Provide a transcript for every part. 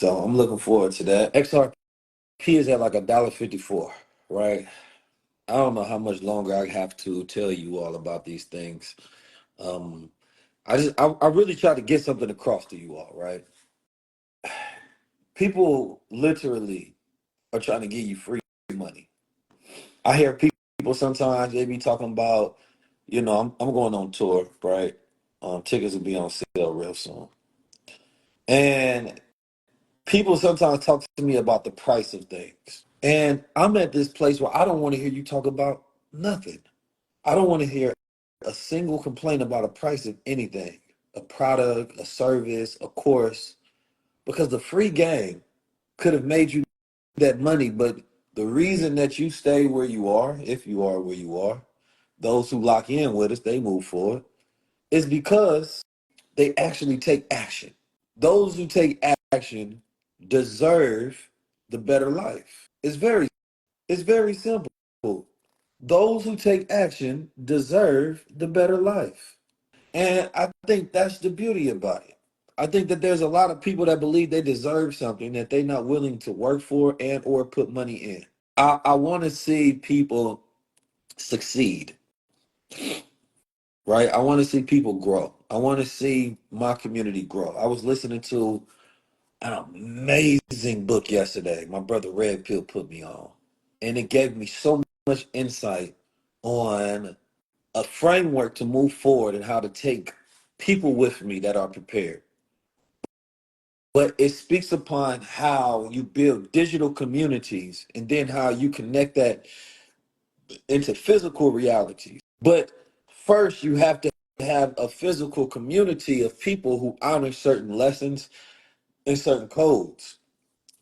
So I'm looking forward to that. XRP is at like $1.54, right? I don't know how much longer I have to tell you all about these things. Um, I really try to get something across to you all, right? People literally are trying to give you free money. I hear people sometimes they be talking about, I'm going on tour, right? Tickets will be on sale real soon. And people sometimes talk to me about the price of things. And I'm at this place where I don't want to hear you talk about nothing. I don't want to hear a single complaint about a price of anything, a product, a service, a course, because the free game could have made you that money. But the reason that you stay where you are, if you are where you are, those who lock in with us, they move forward, is because they actually take action. Those who take action deserve the better life. It's very simple. Those who take action deserve the better life. And I think that's the beauty about it. I think that there's a lot of people that believe they deserve something that they're not willing to work for and or put money in. I want to see people succeed, right? I want to see people grow. I want to see my community grow. I was listening to an amazing book yesterday. My brother Red Pill put me on, and it gave me so much insight on a framework to move forward and how to take people with me that are prepared. But it speaks upon how you build digital communities and then how you connect that into physical realities. But first, you have to have a physical community of people who honor certain lessons and certain codes.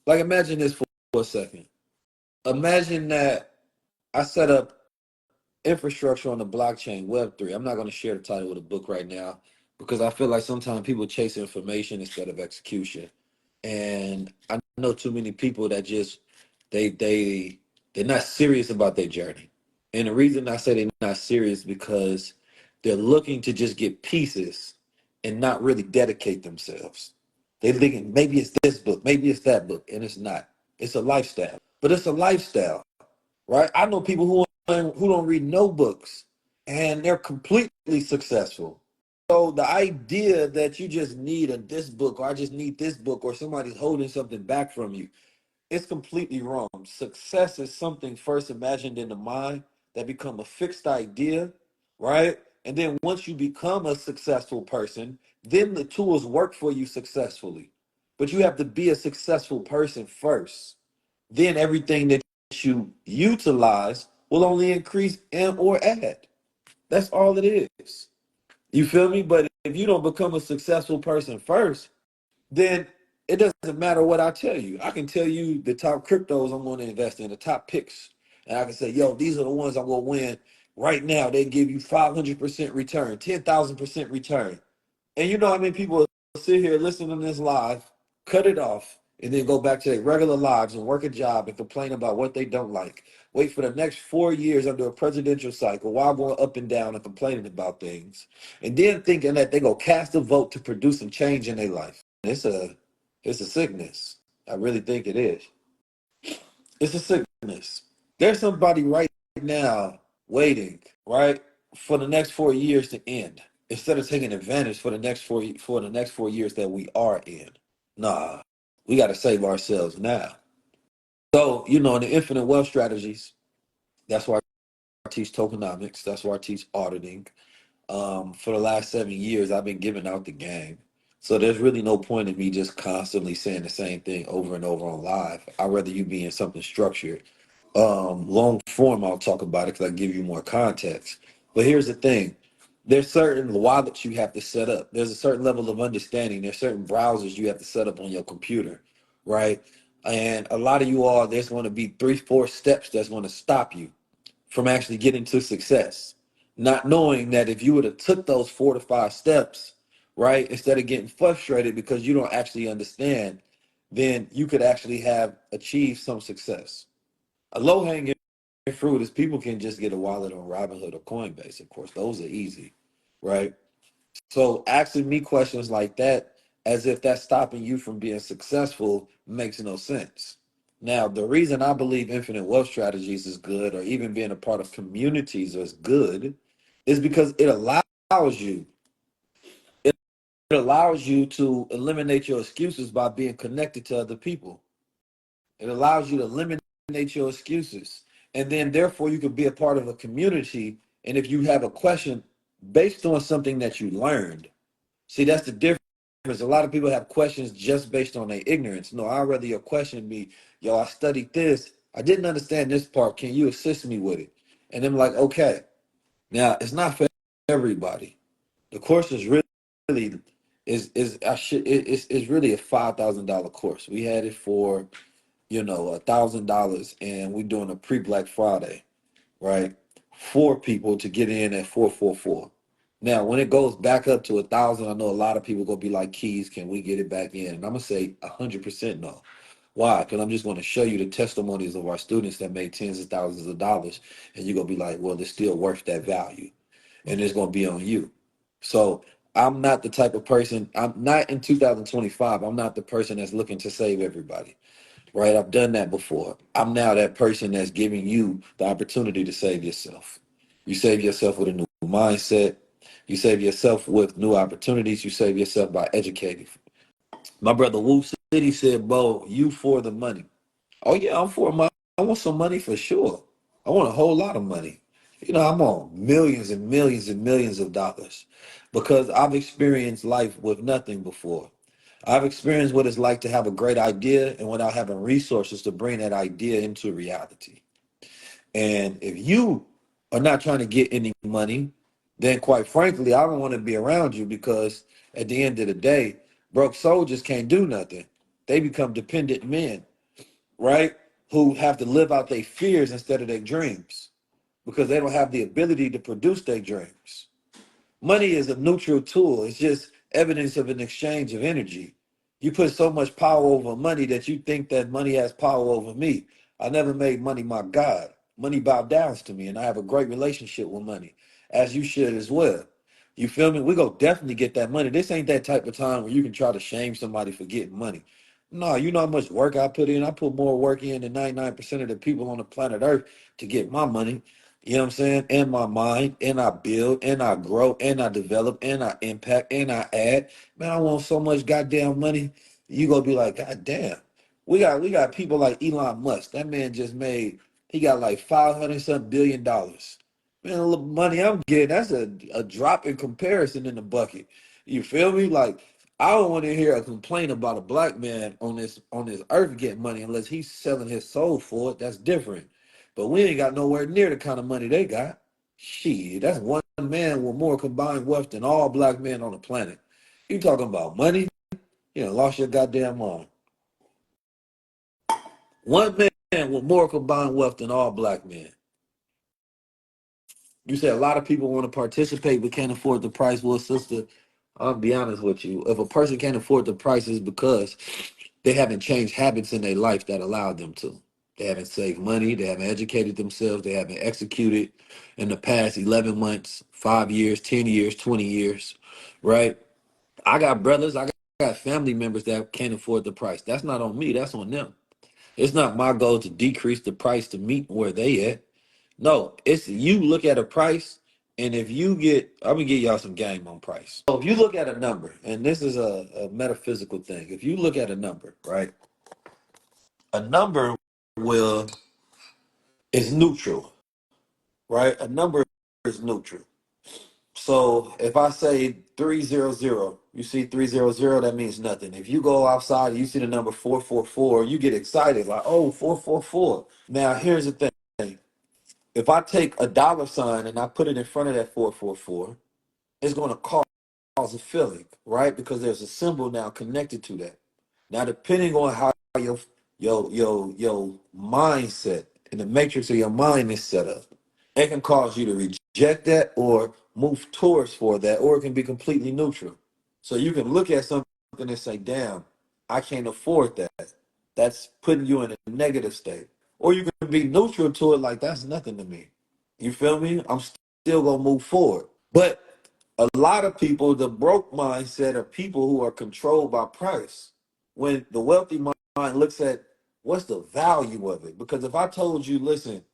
Like, imagine this for a second. Imagine that I set up infrastructure on the blockchain, Web3. I'm not going to share the title of the book right now because I feel like sometimes people chase information instead of execution. And I know too many people that just they're not serious about their journey. And the reason I say they're not serious because they're looking to just get pieces and not really dedicate themselves. They thinking maybe it's this book, maybe it's that book, and it's not. It's a lifestyle. But it's a lifestyle, right? I know people who don't read no books and they're completely successful. So the idea that you just need this book or I just need this book or somebody's holding something back from you, it's completely wrong. Success is something first imagined in the mind that become a fixed idea, right? And then once you become a successful person, then the tools work for you successfully. But you have to be a successful person first. Then everything that you utilize will only increase and or add. That's all it is. You feel me? But if you don't become a successful person first, then it doesn't matter what I tell you. I can tell you the top cryptos I'm going to invest in, the top picks. And I can say, yo, these are the ones I'm going to win right now. They give you 500% return, 10,000% return. And you know how many people sit here, listen to this live, cut it off, and then go back to their regular lives and work a job and complain about what they don't like. Wait for the next 4 years under a presidential cycle while going up and down and complaining about things. And then thinking that they go cast a vote to produce some change in their life. It's a sickness. I really think it is. It's a sickness. There's somebody right now waiting, right, for the next 4 years to end. Instead of taking advantage for the next 4 years that we are in. Nah, we got to save ourselves now. So, in the infinite wealth strategies, that's why I teach tokenomics. That's why I teach auditing. For the last 7 years, I've been giving out the game. So there's really no point in me just constantly saying the same thing over and over on live. I'd rather you be in something structured. Long form, I'll talk about it because I give you more context. But here's the thing. There's certain wallets you have to set up. There's a certain level of understanding. There's certain browsers you have to set up on your computer, right? And a lot of you all, there's going to be 3, 4 steps that's going to stop you from actually getting to success. Not knowing that if you would have took those 4 to 5 steps, right, instead of getting frustrated because you don't actually understand, then you could actually have achieved some success. A low hanging fruit is people can just get a wallet on Robinhood or Coinbase. Of course, those are easy, right? So asking me questions like that as if that's stopping you from being successful makes no sense. Now, the reason I believe infinite wealth strategies is good, or even being a part of communities is good, is because it allows you, it allows you to eliminate your excuses by being connected to other people. It allows you to eliminate your excuses. And then therefore you can be a part of a community. And if you have a question based on something that you learned, see, that's the difference. A lot of people have questions just based on their ignorance. No, I'd rather your question be, yo, I studied this. I didn't understand this part. Can you assist me with it? And I'm like, okay. Now it's not for everybody. The course is really is I should it's really a $5,000 course. We had it for $1,000, and we're doing a pre-Black Friday, right? For people to get in at 444. Now, when it goes back up to 1,000, I know a lot of people gonna be like, "Keys, can we get it back in?" And I'm gonna say 100% no. Why? Because I'm just going to show you the testimonies of our students that made tens of thousands of dollars, and you're gonna be like, "Well, it's still worth that value," and it's gonna be on you. So I'm not the type of person. I'm not in 2025. I'm not the person that's looking to save everybody, right? I've done that before. I'm now that person that's giving you the opportunity to save yourself. You save yourself with a new mindset. You save yourself with new opportunities. You save yourself by educating. My brother Wu City said, "Bo, you for the money." Oh yeah, I'm for money. I want some money for sure. I want a whole lot of money. I'm on millions and millions and millions of dollars because I've experienced life with nothing before. I've experienced what it's like to have a great idea and without having resources to bring that idea into reality. And if you are not trying to get any money, then quite frankly, I don't want to be around you because at the end of the day, broke soldiers can't do nothing. They become dependent men, right? Who have to live out their fears instead of their dreams because they don't have the ability to produce their dreams. Money is a neutral tool. It's just evidence of an exchange of energy. You put so much power over money that you think that money has power over me. I never made money my God. Money bowed down to me, and I have a great relationship with money, as you should as well. You feel me? We go definitely get that money. This ain't that type of time where you can try to shame somebody for getting money. No, you know how much work I put in? I put more work in than 99% of the people on the planet Earth to get my money. You know what I'm saying? And my mind, and I build, and I grow, and I develop, and I impact, and I add. Man, I want so much goddamn money. You gonna be like, God damn. We got people like Elon Musk. That man just made, he got like 500 something $billion. Man, the money I'm getting, that's a drop in comparison in the bucket. You feel me? Like, I don't want to hear a complaint about a black man on this earth getting money unless he's selling his soul for it. That's different. But we ain't got nowhere near the kind of money they got. Shit, that's one man with more combined wealth than all black men on the planet. You talking about money? You know, lost your goddamn mind. One man with more combined wealth than all black men. You say a lot of people want to participate but can't afford the price. Well, sister, I'll be honest with you. If a person can't afford the price, it's because they haven't changed habits in their life that allowed them to. They haven't saved money. They haven't educated themselves. They haven't executed in the past 11 months, 5 years, 10 years, 20 years, right? I got brothers, I got family members that can't afford the price. That's not on me. That's on them. It's not my goal to decrease the price to meet where they at. No, it's you look at a price, and if you get, I'm gonna give y'all some game on price. So if you look at a number, and this is a metaphysical thing, if you look at a number, right, a number will is neutral, right? A number is neutral. So if I say 300, you see 300, that means nothing. If you go outside and you see the number 444, you get excited, like, oh, 444. Now here's the thing. If I take a dollar sign and I put it in front of that 444, it's going to cause a feeling, right? Because there's a symbol now connected to that. Now, depending on how your mindset and the matrix of your mind is set up, it can cause you to reject that or move towards for that, or it can be completely neutral. So you can look at something and say, "Damn, I can't afford that." That's putting you in a negative state, or you can be neutral to it, like that's nothing to me. You feel me? I'm still gonna move forward. But A lot of people, the broke mindset are people who are controlled by price. When the wealthy mind looks at what's the value of it. Because if I told you, listen,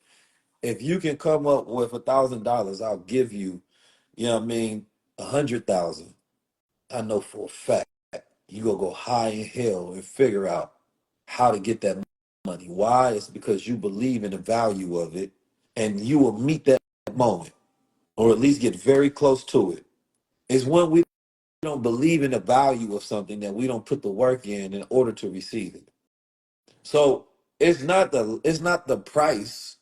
if you can come up with $1,000, I'll give you, you know what I mean, 100,000. I know for a fact you gonna go high in hell and figure out how to get that money. Why? It's because you believe in the value of it, and you will meet that moment, or at least get very close to it. It's when we don't believe in the value of something that we don't put the work in order to receive it. So it's not the price.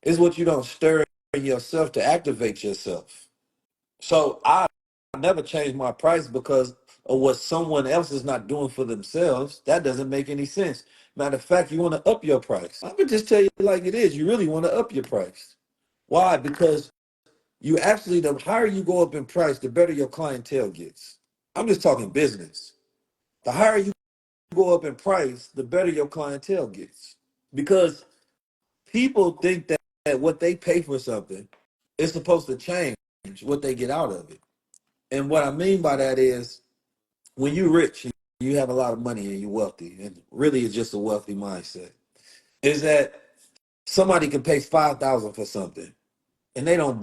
It's what you don't stir in yourself to activate yourself. So I never change my price because of what someone else is not doing for themselves. That doesn't make any sense. Matter of fact, you want to up your price. I'm gonna just tell you like it is. You really want to up your price. Why? Because you actually, the higher you go up in price, the better your clientele gets. I'm just talking business. The higher you go up in price, the better your clientele gets. Because people think that what they pay for something is supposed to change what they get out of it. And what I mean by that is when you're rich, you have a lot of money and you're wealthy, and really it's just a wealthy mindset, is that somebody can pay 5,000 for something and they don't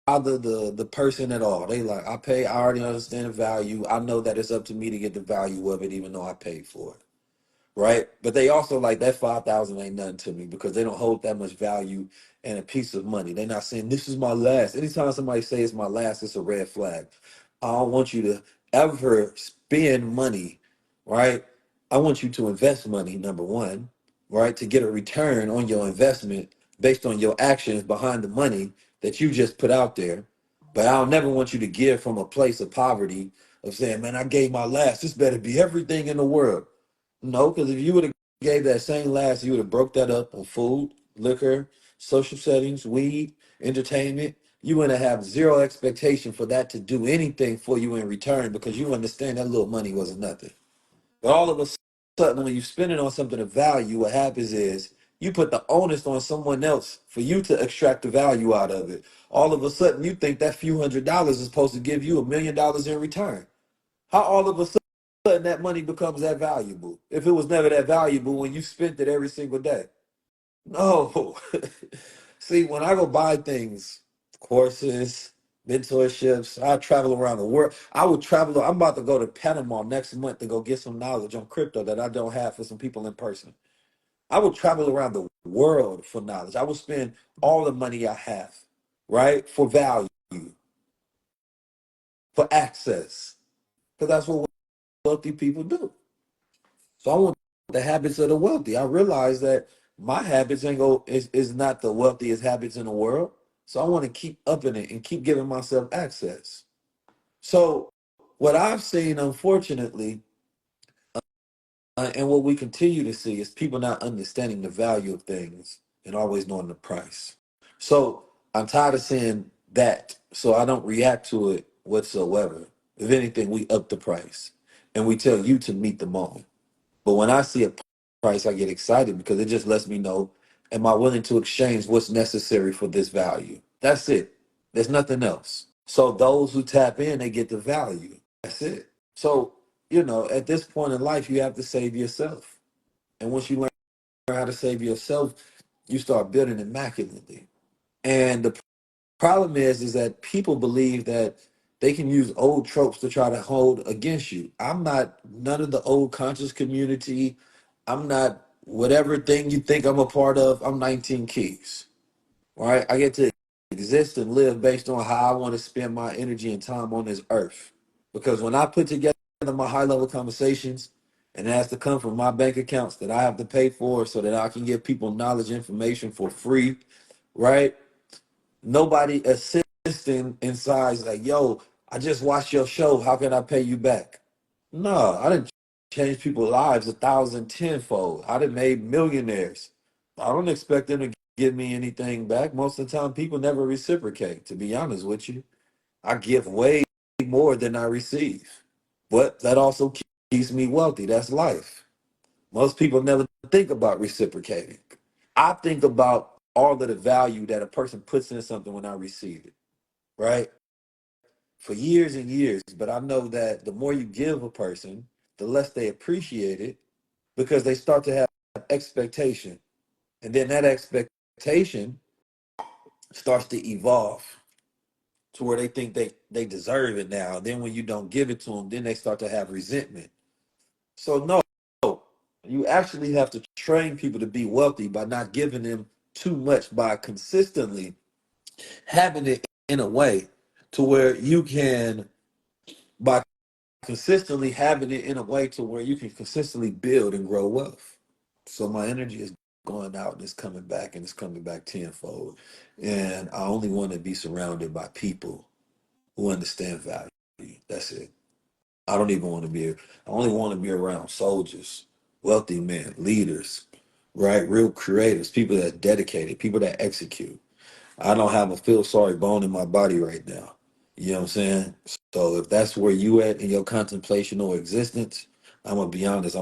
bother the person at all. They like, I already understand the value. I know that it's up to me to get the value of it, even though I paid for it. Right? But they also like that 5,000 ain't nothing to me because they don't hold that much value and a piece of money. They're not saying this is my last. Anytime somebody says it's my last, it's a red flag. I don't want you to ever spend money, right? I want you to invest money, number one, right? To get a return on your investment based on your actions behind the money that you just put out there. But I'll never want you to give from a place of poverty of saying, man, I gave my last. This better be everything in the world. No, because if you would have gave that same last, you would have broke that up on food, liquor, social settings, weed, entertainment. You wouldn't have zero expectation for that to do anything for you in return because you understand that little money wasn't nothing. But all of a sudden, when you spend it on something of value, what happens is you put the onus on someone else for you to extract the value out of it. All of a sudden, you think that few $100s is supposed to give you $1 million in return. How all of a sudden that money becomes that valuable? If it was never that valuable when you spent it every single day. No. See, when I go buy things, courses, mentorships, I travel around the world. I would travel. I'm about to go to Panama next month to go get some knowledge on crypto that I don't have for some people in person. I would travel around the world for knowledge. I would spend all the money I have, right, for value, for access, because that's what wealthy people do. So I want the habits of the wealthy. I realize that my habits ain't go is not the wealthiest habits in the world. So I want to keep upping it and keep giving myself access. So what I've seen, unfortunately, and what we continue to see is people not understanding the value of things and always knowing the price. So I'm tired of seeing that. So I don't react to it whatsoever. If anything, we up the price and we tell you to meet the moment. But when I see a price, I get excited because it just lets me know, am I willing to exchange what's necessary for this value? That's it. There's nothing else. So those who tap in, they get the value. That's it. So, at this point in life, you have to save yourself. And once you learn how to save yourself, you start building immaculately. And the problem is that people believe that they can use old tropes to try to hold against you. I'm not none of the old conscious community. I'm not whatever thing you think I'm a part of. I'm 19 Keys. Right? I get to exist and live based on how I want to spend my energy and time on this earth. Because when I put together my high level conversations, and it has to come from my bank accounts that I have to pay for so that I can give people knowledge information for free, right? Nobody assisting inside is like, yo, I just watched your show. How can I pay you back? No, I didn't change people's lives 1,000 tenfold. I didn't made millionaires. I don't expect them to give me anything back. Most of the time, people never reciprocate, to be honest with you. I give way more than I receive. But that also keeps me wealthy. That's life. Most people never think about reciprocating. I think about all of the value that a person puts in something when I receive it, right? for years and years. But I know that the more you give a person, the less they appreciate it because they start to have expectation. And then that expectation starts to evolve to where they think they deserve it now. Then when you don't give it to them, then they start to have resentment. So no, you actually have to train people to be wealthy by not giving them too much, by consistently having it in a way to where you can, by consistently having it in a way to where you can consistently build and grow wealth. So my energy is going out and it's coming back, and it's coming back tenfold. And I only want to be surrounded by people who understand value. That's it. I don't even want to be, I only want to be around soldiers, wealthy men, leaders, right? Real creators, people that are dedicated, people that execute. I don't have a feel sorry bone in my body right now. You know what I'm saying? So if that's where you at in your contemplation or existence, I'm gonna be honest, I'm